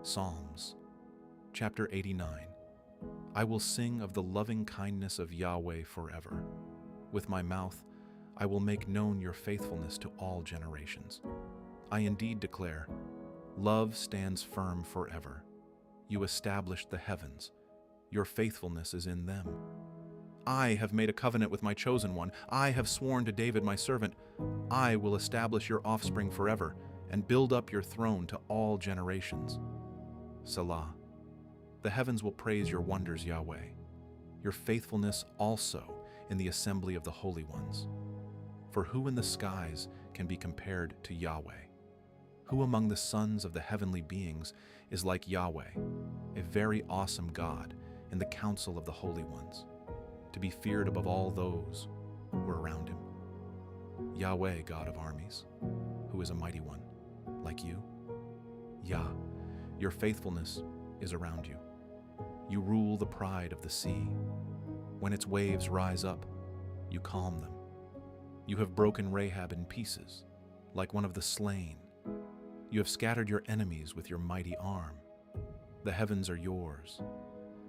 Psalms, chapter 89. I will sing of the loving kindness of Yahweh forever. With my mouth, I will make known your faithfulness to all generations. I indeed declare, love stands firm forever. You established the heavens. Your faithfulness is in them. I have made a covenant with my chosen one. I have sworn to David my servant. I will establish your offspring forever and build up your throne to all generations. Selah. The heavens will praise your wonders, Yahweh, your faithfulness also in the assembly of the holy ones. For who in the skies can be compared to Yahweh? Who among the sons of the heavenly beings is like Yahweh, a very awesome God in the council of the holy ones, to be feared above all those who are around him? Yahweh, God of armies, who is a mighty one, like you? Yah, your faithfulness is around you. You rule the pride of the sea. When its waves rise up, you calm them. You have broken Rahab in pieces, like one of the slain. You have scattered your enemies with your mighty arm. The heavens are yours.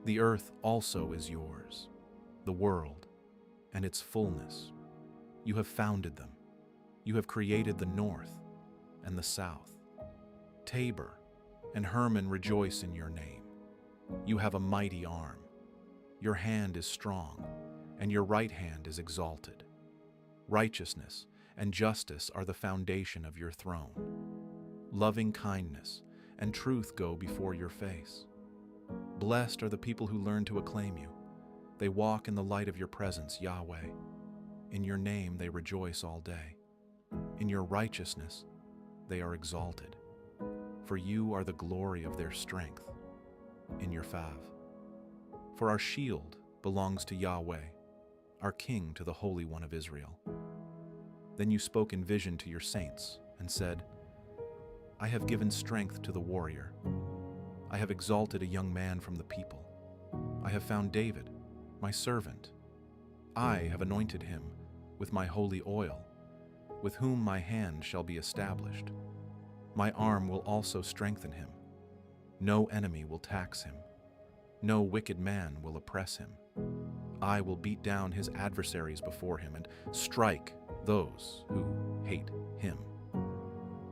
The earth also is yours, the world and its fullness. You have founded them. You have created the north and the south. Tabor and Hermon rejoice in your name. You have a mighty arm. Your hand is strong, and your right hand is exalted. Righteousness and justice are the foundation of your throne. Loving kindness and truth go before your face. Blessed are the people who learn to acclaim you. They walk in the light of your presence, Yahweh. In your name they rejoice all day. In your righteousness they are exalted. For you are the glory of their strength. In your fav. For our shield belongs to Yahweh, our King to the Holy One of Israel. Then you spoke in vision to your saints and said, I have given strength to the warrior. I have exalted a young man from the people. I have found David, my servant. I have anointed him with my holy oil, with whom my hand shall be established. My arm will also strengthen him. No enemy will tax him. No wicked man will oppress him. I will beat down his adversaries before him and strike those who hate him.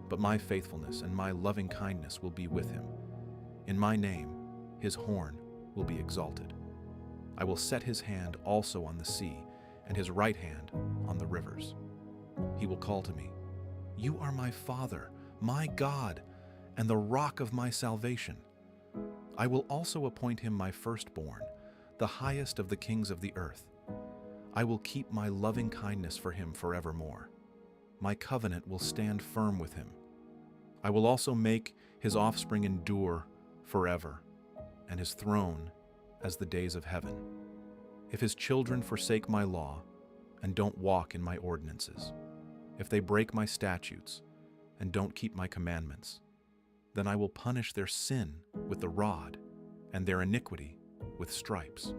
But my faithfulness and my loving kindness will be with him. In my name, his horn will be exalted. I will set his hand also on the sea and his right hand on the rivers. He will call to me, You are my Father, my God, and the rock of my salvation. I will also appoint him my firstborn, the highest of the kings of the earth. I will keep my loving kindness for him forevermore. My covenant will stand firm with him. I will also make his offspring endure forever, and his throne as the days of heaven. If his children forsake my law and don't walk in my ordinances, if they break my statutes and don't keep my commandments, then I will punish their sin with the rod and their iniquity with stripes.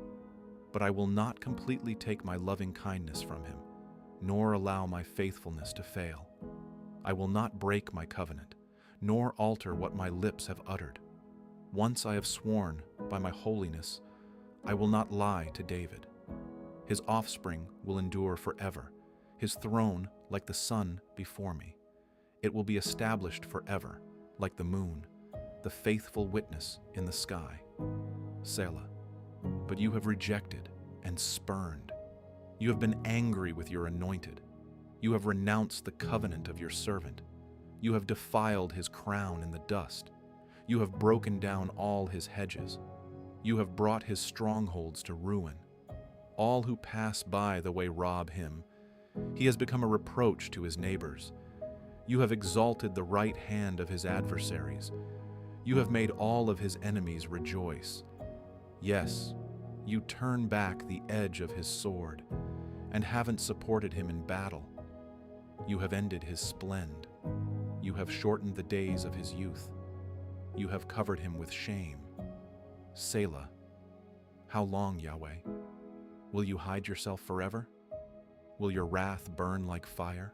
But I will not completely take my loving kindness from him, nor allow my faithfulness to fail. I will not break my covenant, nor alter what my lips have uttered. Once I have sworn by my holiness, I will not lie to David. His offspring will endure forever, his throne like the sun before me. It will be established forever, like the moon, the faithful witness in the sky. Selah. But you have rejected and spurned. You have been angry with your anointed. You have renounced the covenant of your servant. You have defiled his crown in the dust. You have broken down all his hedges. You have brought his strongholds to ruin. All who pass by the way rob him. He has become a reproach to his neighbors. You have exalted the right hand of his adversaries. You have made all of his enemies rejoice. Yes, you turn back the edge of his sword and haven't supported him in battle. You have ended his splend. You have shortened the days of his youth. You have covered him with shame. Selah. How long, Yahweh? Will you hide yourself forever? Will your wrath burn like fire?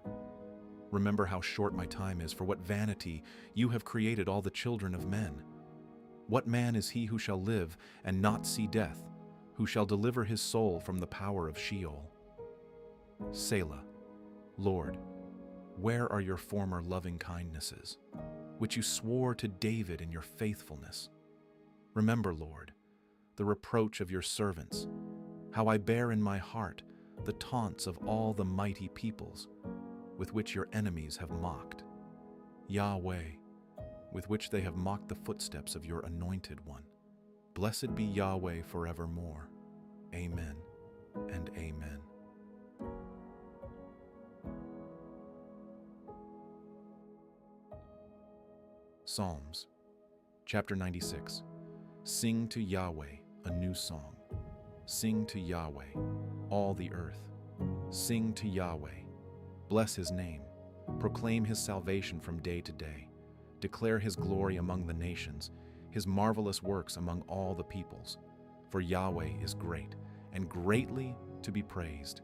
Remember how short my time is, for what vanity you have created all the children of men. What man is he who shall live and not see death, who shall deliver his soul from the power of Sheol? Selah. Lord, where are your former loving kindnesses, which you swore to David in your faithfulness? Remember, Lord, the reproach of your servants, how I bear in my heart the taunts of all the mighty peoples, with which your enemies have mocked. Yahweh, with which they have mocked the footsteps of your anointed one. Blessed be Yahweh forevermore. Amen and amen. Psalms, chapter 96. Sing to Yahweh a new song. Sing to Yahweh, all the earth. Sing to Yahweh. Bless his name. Proclaim his salvation from day to day. Declare his glory among the nations, his marvelous works among all the peoples. For Yahweh is great, and greatly to be praised.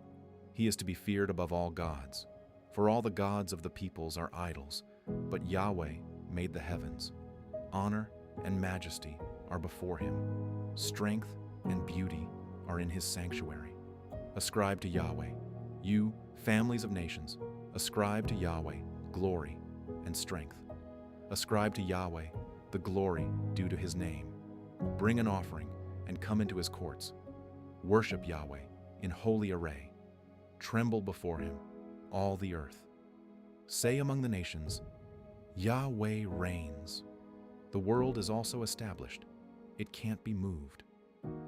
He is to be feared above all gods. For all the gods of the peoples are idols, but Yahweh made the heavens. Honor and majesty are before him. Strength and beauty are in his sanctuary. Ascribe to Yahweh, you families of nations, ascribe to Yahweh glory and strength. Ascribe to Yahweh the glory due to his name. Bring an offering and come into his courts. Worship Yahweh in holy array. Tremble before him, all the earth. Say among the nations, Yahweh reigns. The world is also established. It can't be moved.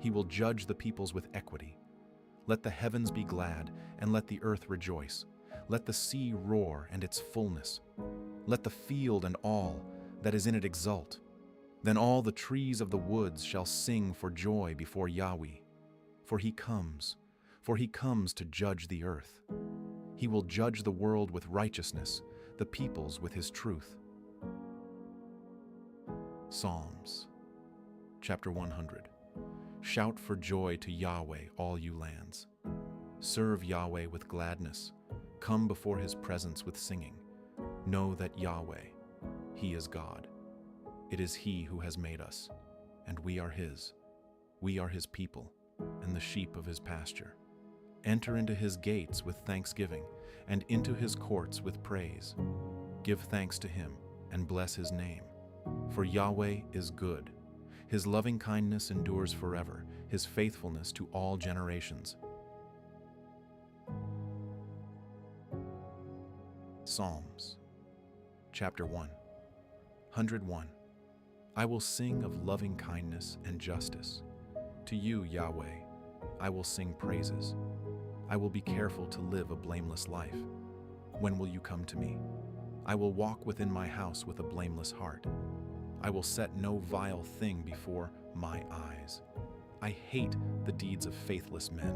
He will judge the peoples with equity. Let the heavens be glad, and let the earth rejoice. Let the sea roar and its fullness. Let the field and all that is in it exult. Then all the trees of the woods shall sing for joy before Yahweh. For he comes to judge the earth. He will judge the world with righteousness, the peoples with his truth. Psalms, chapter 100. Shout for joy to Yahweh, all you lands. Serve Yahweh with gladness. Come before his presence with singing. Know that Yahweh, he is God. It is he who has made us, and we are his. We are his people, and the sheep of his pasture. Enter into his gates with thanksgiving, and into his courts with praise. Give thanks to him, and bless his name. For Yahweh is good. His loving kindness endures forever, his faithfulness to all generations. Psalms, chapter 101. I will sing of loving kindness and justice. To you, Yahweh, I will sing praises. I will be careful to live a blameless life. When will you come to me? I will walk within my house with a blameless heart. I will set no vile thing before my eyes. I hate the deeds of faithless men.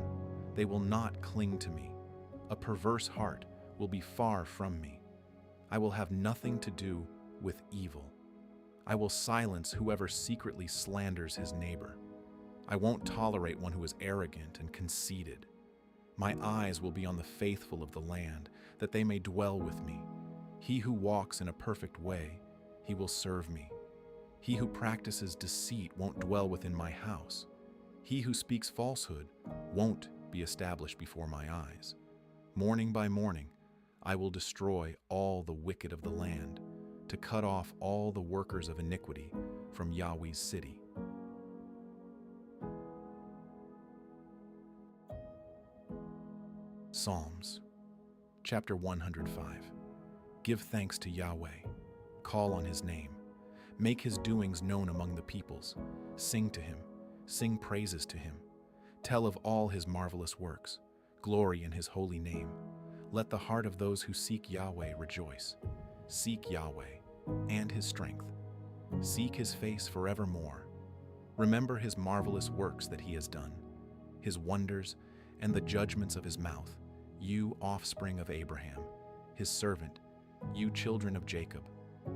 They will not cling to me. A perverse heart will be far from me. I will have nothing to do with evil. I will silence whoever secretly slanders his neighbor. I won't tolerate one who is arrogant and conceited. My eyes will be on the faithful of the land, that they may dwell with me. He who walks in a perfect way, he will serve me. He who practices deceit won't dwell within my house. He who speaks falsehood won't be established before my eyes. Morning by morning, I will destroy all the wicked of the land, to cut off all the workers of iniquity from Yahweh's city. Psalms, chapter 105. Give thanks to Yahweh. Call on his name. Make his doings known among the peoples. Sing to him. Sing praises to him. Tell of all his marvelous works. Glory in his holy name. Let the heart of those who seek Yahweh rejoice. Seek Yahweh and his strength. Seek his face forevermore. Remember his marvelous works that he has done, his wonders and the judgments of his mouth, you offspring of Abraham, his servant, you children of Jacob,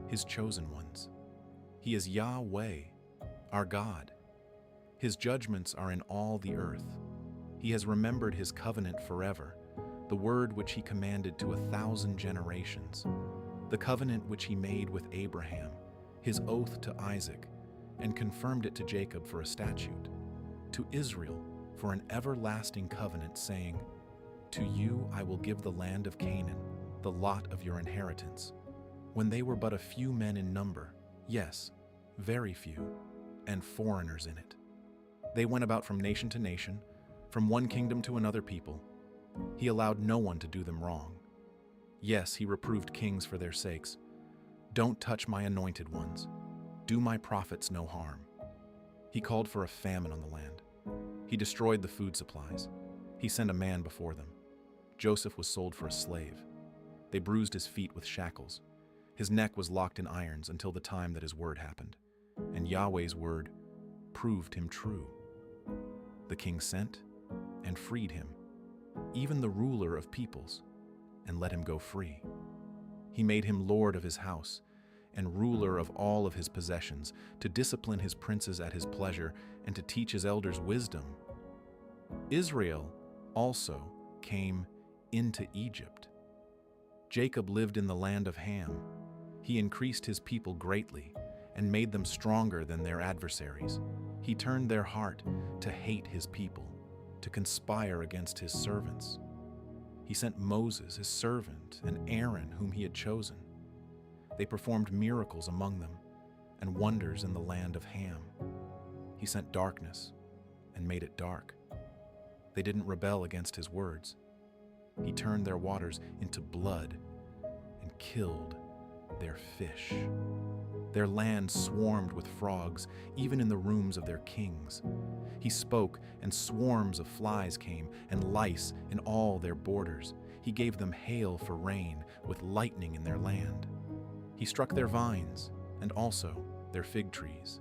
his chosen ones. He is Yahweh, our God. His judgments are in all the earth. He has remembered his covenant forever, the word which he commanded to 1,000 generations, the covenant which he made with Abraham, his oath to Isaac, and confirmed it to Jacob for a statute, to Israel for an everlasting covenant, saying, "To you I will give the land of Canaan, the lot of your inheritance." When they were but a few men in number, yes, very few, and foreigners in it. They went about from nation to nation, from one kingdom to another people. He allowed no one to do them wrong. Yes, he reproved kings for their sakes. "Don't touch my anointed ones. Do my prophets no harm." He called for a famine on the land. He destroyed the food supplies. He sent a man before them. Joseph was sold for a slave. They bruised his feet with shackles. His neck was locked in irons until the time that his word happened. And Yahweh's word proved him true. The king sent and freed him, even the ruler of peoples, and let him go free. He made him lord of his house and ruler of all of his possessions, to discipline his princes at his pleasure and to teach his elders wisdom. Israel also came into Egypt. Jacob lived in the land of Ham. He increased his people greatly and made them stronger than their adversaries. He turned their heart to hate his people, to conspire against his servants. He sent Moses, his servant, and Aaron, whom he had chosen. They performed miracles among them and wonders in the land of Ham. He sent darkness and made it dark. They didn't rebel against his words. He turned their waters into blood and killed their fish. Their land swarmed with frogs, even in the rooms of their kings. He spoke, and swarms of flies came, and lice in all their borders. He gave them hail for rain, with lightning in their land. He struck their vines, and also their fig trees,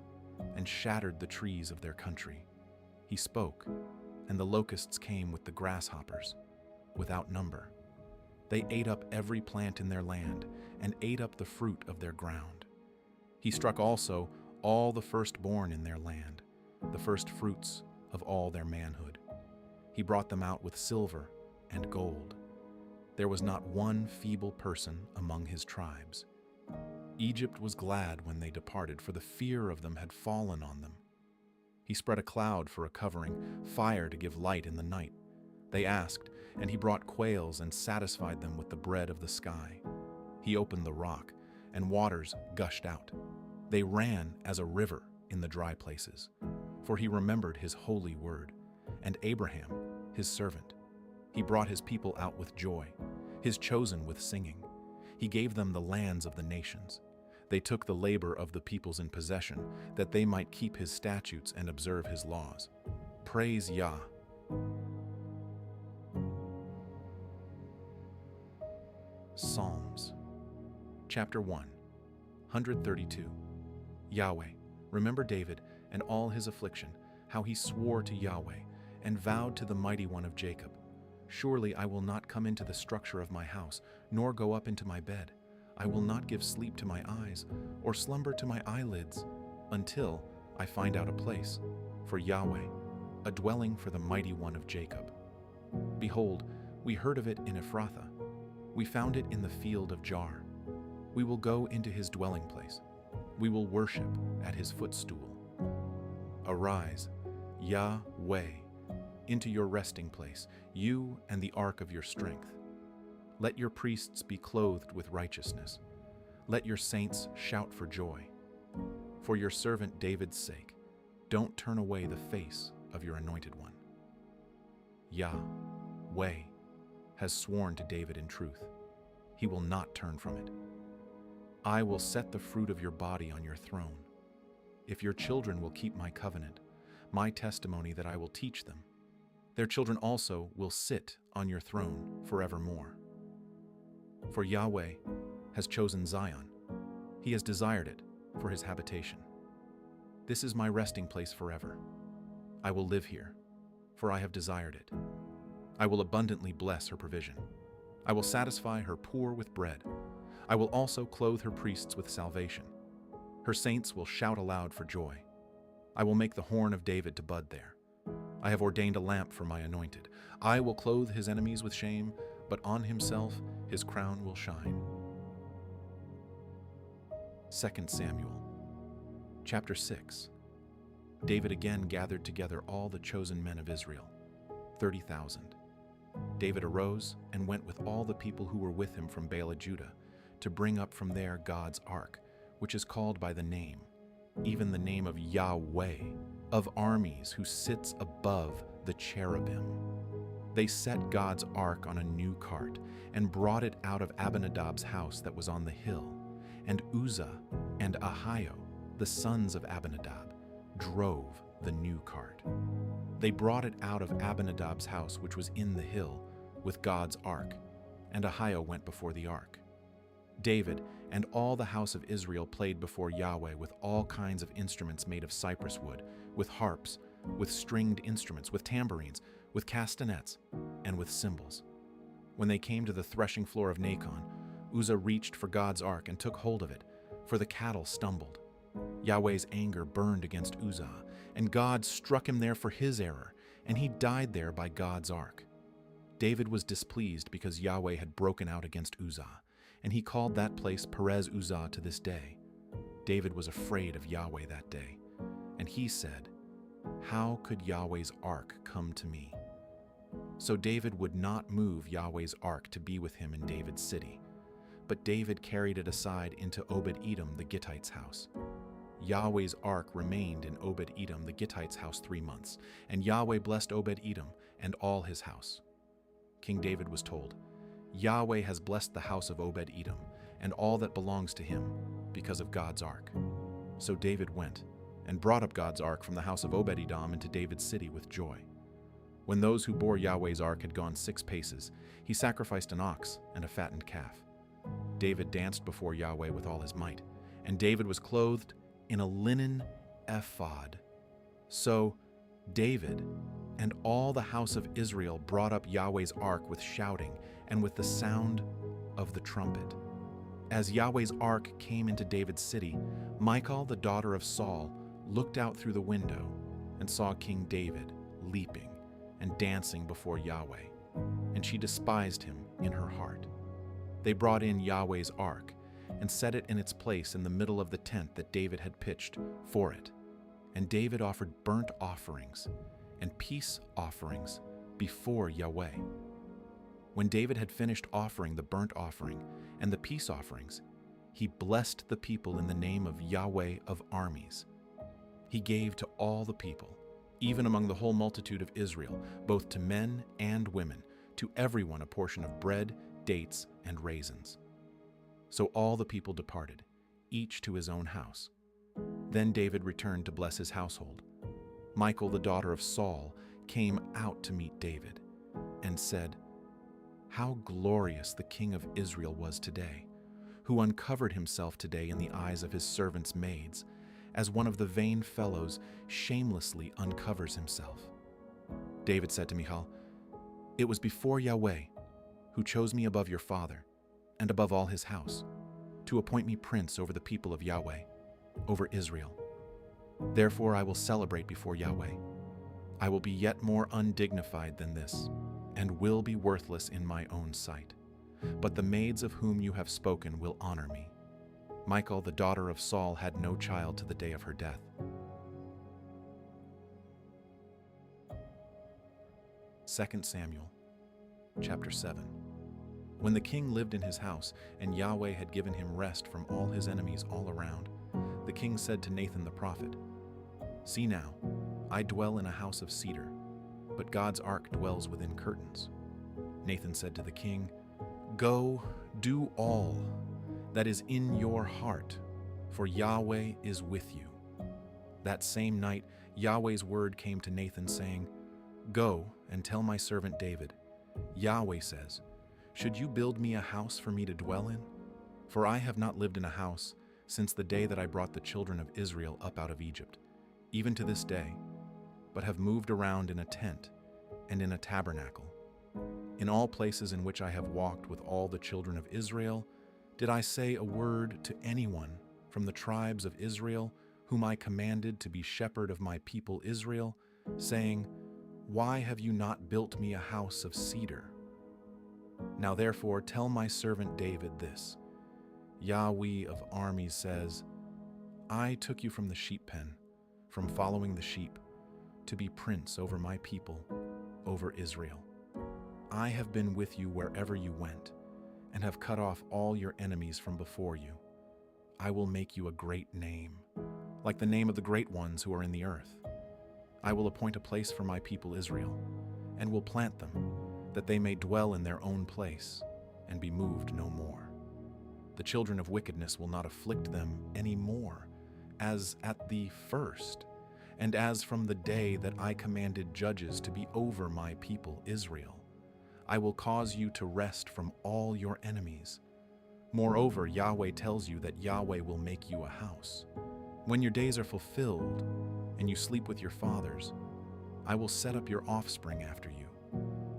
and shattered the trees of their country. He spoke, and the locusts came with the grasshoppers, without number. They ate up every plant in their land, and ate up the fruit of their ground. He struck also all the firstborn in their land, the first fruits of all their manhood. He brought them out with silver and gold. There was not one feeble person among his tribes. Egypt was glad when they departed, for the fear of them had fallen on them. He spread a cloud for a covering, fire to give light in the night. They asked, and he brought quails and satisfied them with the bread of the sky. He opened the rock, and waters gushed out. They ran as a river in the dry places, for he remembered his holy word, and Abraham, his servant. He brought his people out with joy, his chosen with singing. He gave them the lands of the nations. They took the labor of the peoples in possession, that they might keep his statutes and observe his laws. Praise Yah. Psalms. Chapter 1, 132. Yahweh, remember David and all his affliction, how he swore to Yahweh and vowed to the Mighty One of Jacob, "Surely I will not come into the structure of my house, nor go up into my bed. I will not give sleep to my eyes, or slumber to my eyelids, until I find out a place for Yahweh, a dwelling for the Mighty One of Jacob. Behold, we heard of it in Ephrathah. We found it in the field of Jar. We will go into his dwelling place. We will worship at his footstool. Arise, Yahweh, into your resting place, you and the ark of your strength. Let your priests be clothed with righteousness. Let your saints shout for joy. For your servant David's sake, don't turn away the face of your anointed one. Yahweh has sworn to David in truth. He will not turn from it. I will set the fruit of your body on your throne. If your children will keep my covenant, my testimony that I will teach them, their children also will sit on your throne forevermore. For Yahweh has chosen Zion. He has desired it for his habitation. This is my resting place forever. I will live here, for I have desired it. I will abundantly bless her provision. I will satisfy her poor with bread. I will also clothe her priests with salvation. Her saints will shout aloud for joy. I will make the horn of David to bud there. I have ordained a lamp for my anointed. I will clothe his enemies with shame, but on himself his crown will shine. 2 Samuel, Chapter 6. David again gathered together all the chosen men of Israel, 30,000. David arose and went with all the people who were with him from Baalah Judah to bring up from there God's ark, which is called by the name, even the name of Yahweh, of armies, who sits above the cherubim. They set God's ark on a new cart and brought it out of Abinadab's house that was on the hill, and Uzzah and Ahio, the sons of Abinadab, drove the new cart. They brought it out of Abinadab's house, which was in the hill, with God's ark, and Ahio went before the ark. David and all the house of Israel played before Yahweh with all kinds of instruments made of cypress wood, with harps, with stringed instruments, with tambourines, with castanets, and with cymbals. When they came to the threshing floor of Nacon, Uzzah reached for God's ark and took hold of it, for the cattle stumbled. Yahweh's anger burned against Uzzah, and God struck him there for his error, and he died there by God's ark. David was displeased because Yahweh had broken out against Uzzah, and he called that place Perez Uzzah to this day. David was afraid of Yahweh that day, and he said, "How could Yahweh's ark come to me?" So David would not move Yahweh's ark to be with him in David's city, but David carried it aside into Obed-Edom the Gittite's house. Yahweh's ark remained in Obed-Edom the Gittite's house 3 months, and Yahweh blessed Obed-Edom and all his house. King David was told, "Yahweh has blessed the house of Obed-Edom and all that belongs to him because of God's ark." So David went and brought up God's ark from the house of Obed-Edom into David's city with joy. When those who bore Yahweh's ark had gone 6 paces, he sacrificed an ox and a fattened calf. David danced before Yahweh with all his might, and David was clothed in a linen ephod. So David and all the house of Israel brought up Yahweh's ark with shouting and with the sound of the trumpet. As Yahweh's ark came into David's city, Michal, the daughter of Saul, looked out through the window and saw King David leaping and dancing before Yahweh, and she despised him in her heart. They brought in Yahweh's ark and set it in its place in the middle of the tent that David had pitched for it. And David offered burnt offerings and peace offerings before Yahweh. When David had finished offering the burnt offering and the peace offerings, he blessed the people in the name of Yahweh of armies. He gave to all the people, even among the whole multitude of Israel, both to men and women, to everyone a portion of bread, dates, and raisins. So all the people departed, each to his own house. Then David returned to bless his household. Michal, the daughter of Saul, came out to meet David and said, "How glorious the king of Israel was today, who uncovered himself today in the eyes of his servants' maids, as one of the vain fellows shamelessly uncovers himself." David said to Michal, "It was before Yahweh, who chose me above your father, and above all his house, to appoint me prince over the people of Yahweh, over Israel. Therefore I will celebrate before Yahweh. I will be yet more undignified than this, and will be worthless in my own sight. But the maids of whom you have spoken will honor me." Michal, the daughter of Saul, had no child to the day of her death. 2 Samuel, chapter 7. When the king lived in his house, and Yahweh had given him rest from all his enemies all around, the king said to Nathan the prophet, "See now, I dwell in a house of cedar, but God's ark dwells within curtains." Nathan said to the king, "Go, do all that is in your heart, for Yahweh is with you." That same night, Yahweh's word came to Nathan, saying, "Go and tell my servant David, Yahweh says, should you build me a house for me to dwell in? For I have not lived in a house since the day that I brought the children of Israel up out of Egypt, even to this day, but have moved around in a tent and in a tabernacle. In all places in which I have walked with all the children of Israel, did I say a word to anyone from the tribes of Israel, whom I commanded to be shepherd of my people Israel, saying, Why have you not built me a house of cedar? Now therefore tell my servant David this, Yahweh of armies says, I took you from the sheep pen, from following the sheep, to be prince over my people, over Israel. I have been with you wherever you went, and have cut off all your enemies from before you. I will make you a great name, like the name of the great ones who are in the earth. I will appoint a place for my people Israel, and will plant them, that they may dwell in their own place, and be moved no more. The children of wickedness will not afflict them any more, as at the first, and as from the day that I commanded judges to be over my people Israel. I will cause you to rest from all your enemies. Moreover, Yahweh tells you that Yahweh will make you a house. When your days are fulfilled, and you sleep with your fathers, I will set up your offspring after you,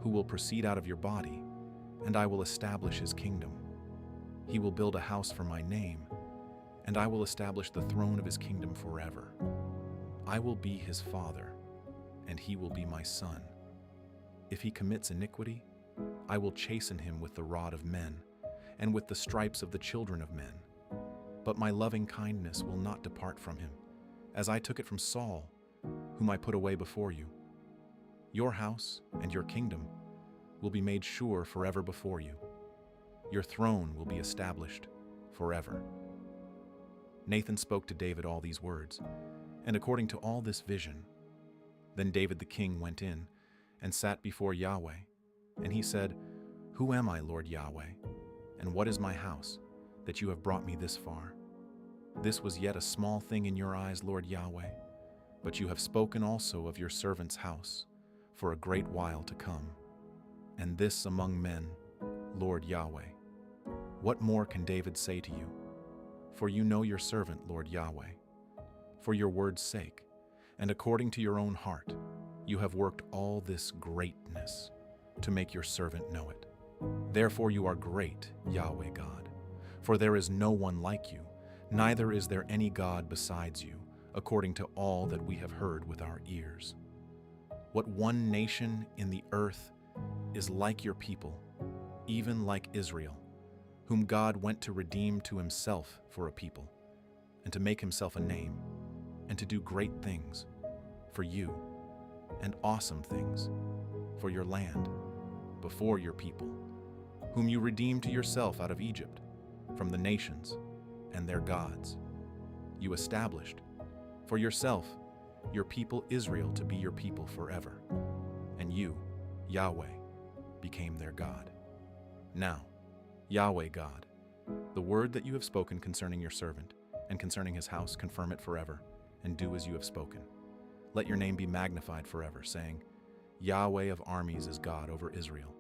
who will proceed out of your body, and I will establish his kingdom. He will build a house for my name, and I will establish the throne of his kingdom forever. I will be his father, and he will be my son. If he commits iniquity, I will chasten him with the rod of men, and with the stripes of the children of men. But my loving kindness will not depart from him, as I took it from Saul, whom I put away before you. Your house and your kingdom will be made sure forever before you. Your throne will be established forever. Nathan spoke to David all these words, and according to all this vision. Then David the king went in and sat before Yahweh, and he said, Who am I, Lord Yahweh? And what is my house, that you have brought me this far? This was yet a small thing in your eyes, Lord Yahweh, but you have spoken also of your servant's house for a great while to come. And this among men, Lord Yahweh. What more can David say to you? For you know your servant, Lord Yahweh. For your word's sake, and according to your own heart, you have worked all this greatness to make your servant know it. Therefore you are great, Yahweh God, for there is no one like you, neither is there any God besides you, according to all that we have heard with our ears. What one nation in the earth is like your people, even like Israel, whom God went to redeem to himself for a people, and to make himself a name, and to do great things for you, and awesome things for your land, before your people, whom you redeemed to yourself out of Egypt, from the nations and their gods. You established for yourself your people Israel to be your people forever, and you, Yahweh, became their God. Now, Yahweh God, the word that you have spoken concerning your servant and concerning his house, confirm it forever, and do as you have spoken. Let your name be magnified forever, saying, Yahweh of armies is God over Israel,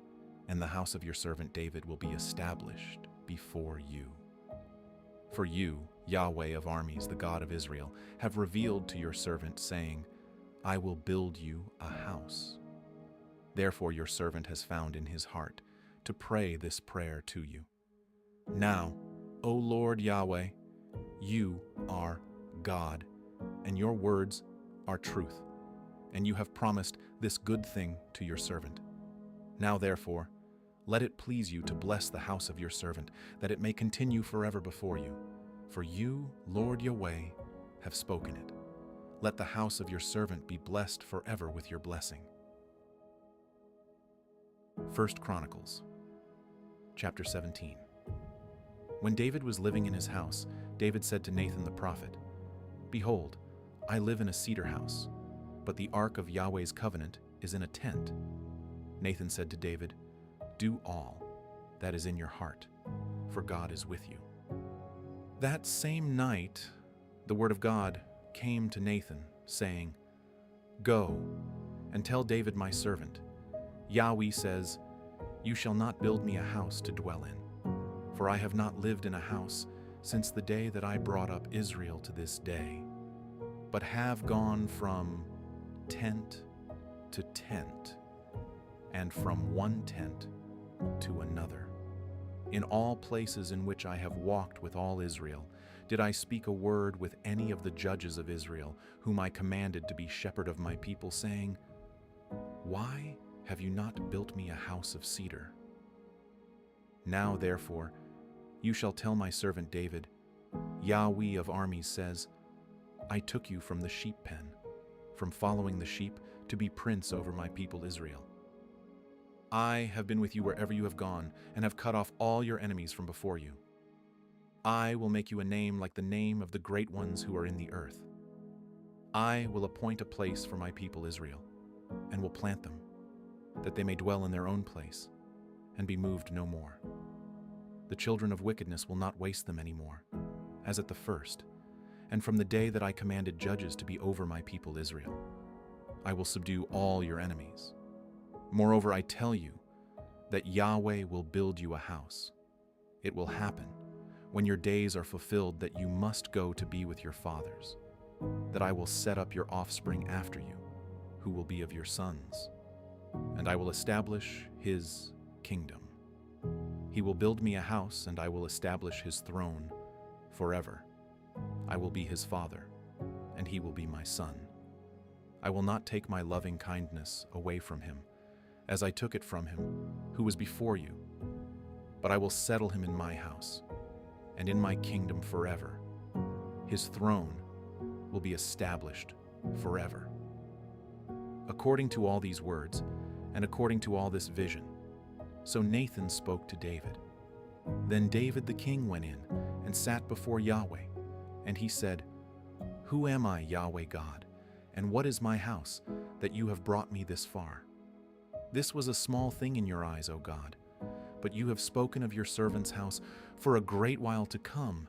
and the house of your servant David will be established before you. For you, Yahweh of armies, the God of Israel, have revealed to your servant, saying, I will build you a house. Therefore your servant has found in his heart to pray this prayer to you. Now, O Lord Yahweh, you are God, and your words are truth, and you have promised this good thing to your servant. Now therefore, let it please you to bless the house of your servant, that it may continue forever before you. For you, Lord Yahweh, have spoken it. Let the house of your servant be blessed forever with your blessing. 1 Chronicles Chapter 17. When David was living in his house, David said to Nathan the prophet, Behold, I live in a cedar house, but the ark of Yahweh's covenant is in a tent. Nathan said to David, Do all that is in your heart, for God is with you. That same night, the word of God came to Nathan, saying, Go and tell David my servant, Yahweh says, You shall not build me a house to dwell in, for I have not lived in a house since the day that I brought up Israel to this day, but have gone from tent to tent, and from one tent to another. In all places in which I have walked with all Israel, did I speak a word with any of the judges of Israel, whom I commanded to be shepherd of my people, saying, Why have you not built me a house of cedar? Now, therefore, you shall tell my servant David, Yahweh of armies says, I took you from the sheep pen, from following the sheep to be prince over my people Israel. I have been with you wherever you have gone, and have cut off all your enemies from before you. I will make you a name like the name of the great ones who are in the earth. I will appoint a place for my people Israel, and will plant them, that they may dwell in their own place, and be moved no more. The children of wickedness will not waste them any more, as at the first, and from the day that I commanded judges to be over my people Israel. I will subdue all your enemies. Moreover, I tell you that Yahweh will build you a house. It will happen when your days are fulfilled that you must go to be with your fathers, that I will set up your offspring after you, who will be of your sons, and I will establish his kingdom. He will build me a house, and I will establish his throne forever. I will be his father, and he will be my son. I will not take my loving kindness away from him, as I took it from him who was before you, but I will settle him in my house and in my kingdom forever. His throne will be established forever. According to all these words, and according to all this vision, so Nathan spoke to David. Then David the king went in and sat before Yahweh, and he said, "Who am I, Yahweh God, and what is my house, that you have brought me this far? This was a small thing in your eyes, O God, but you have spoken of your servant's house for a great while to come,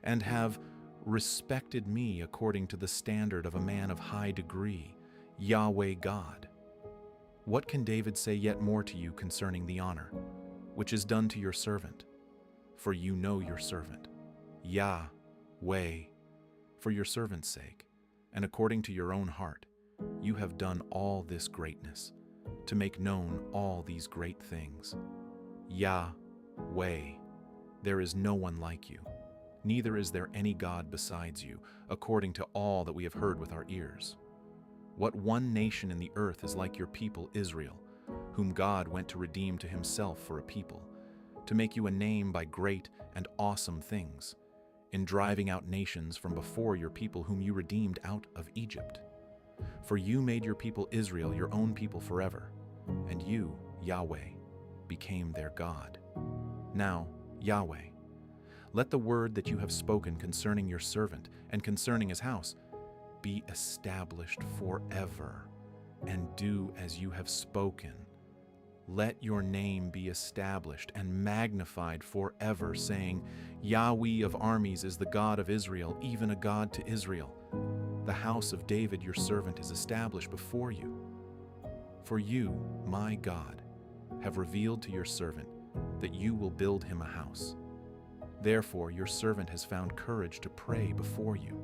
and have respected me according to the standard of a man of high degree, Yahweh God. What can David say yet more to you concerning the honor, which is done to your servant? For you know your servant, Yahweh, for your servant's sake, and according to your own heart, you have done all this greatness, to make known all these great things. Yahweh, there is no one like you, neither is there any God besides you, according to all that we have heard with our ears. What one nation in the earth is like your people Israel, whom God went to redeem to himself for a people, to make you a name by great and awesome things, in driving out nations from before your people whom you redeemed out of Egypt. For you made your people Israel your own people forever, and you, Yahweh, became their God. Now, Yahweh, let the word that you have spoken concerning your servant and concerning his house be established forever, and do as you have spoken. Let your name be established and magnified forever, saying, Yahweh of armies is the God of Israel, even a God to Israel. The house of David your servant is established before you. For you, my God, have revealed to your servant that you will build him a house. Therefore your servant has found courage to pray before you.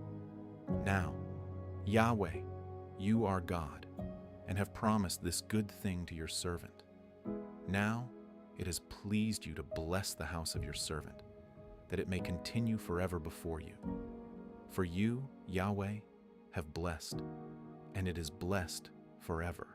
Now, Yahweh, you are God, and have promised this good thing to your servant. Now it has pleased you to bless the house of your servant, that it may continue forever before you. For you, Yahweh, have blessed, and it is blessed forever.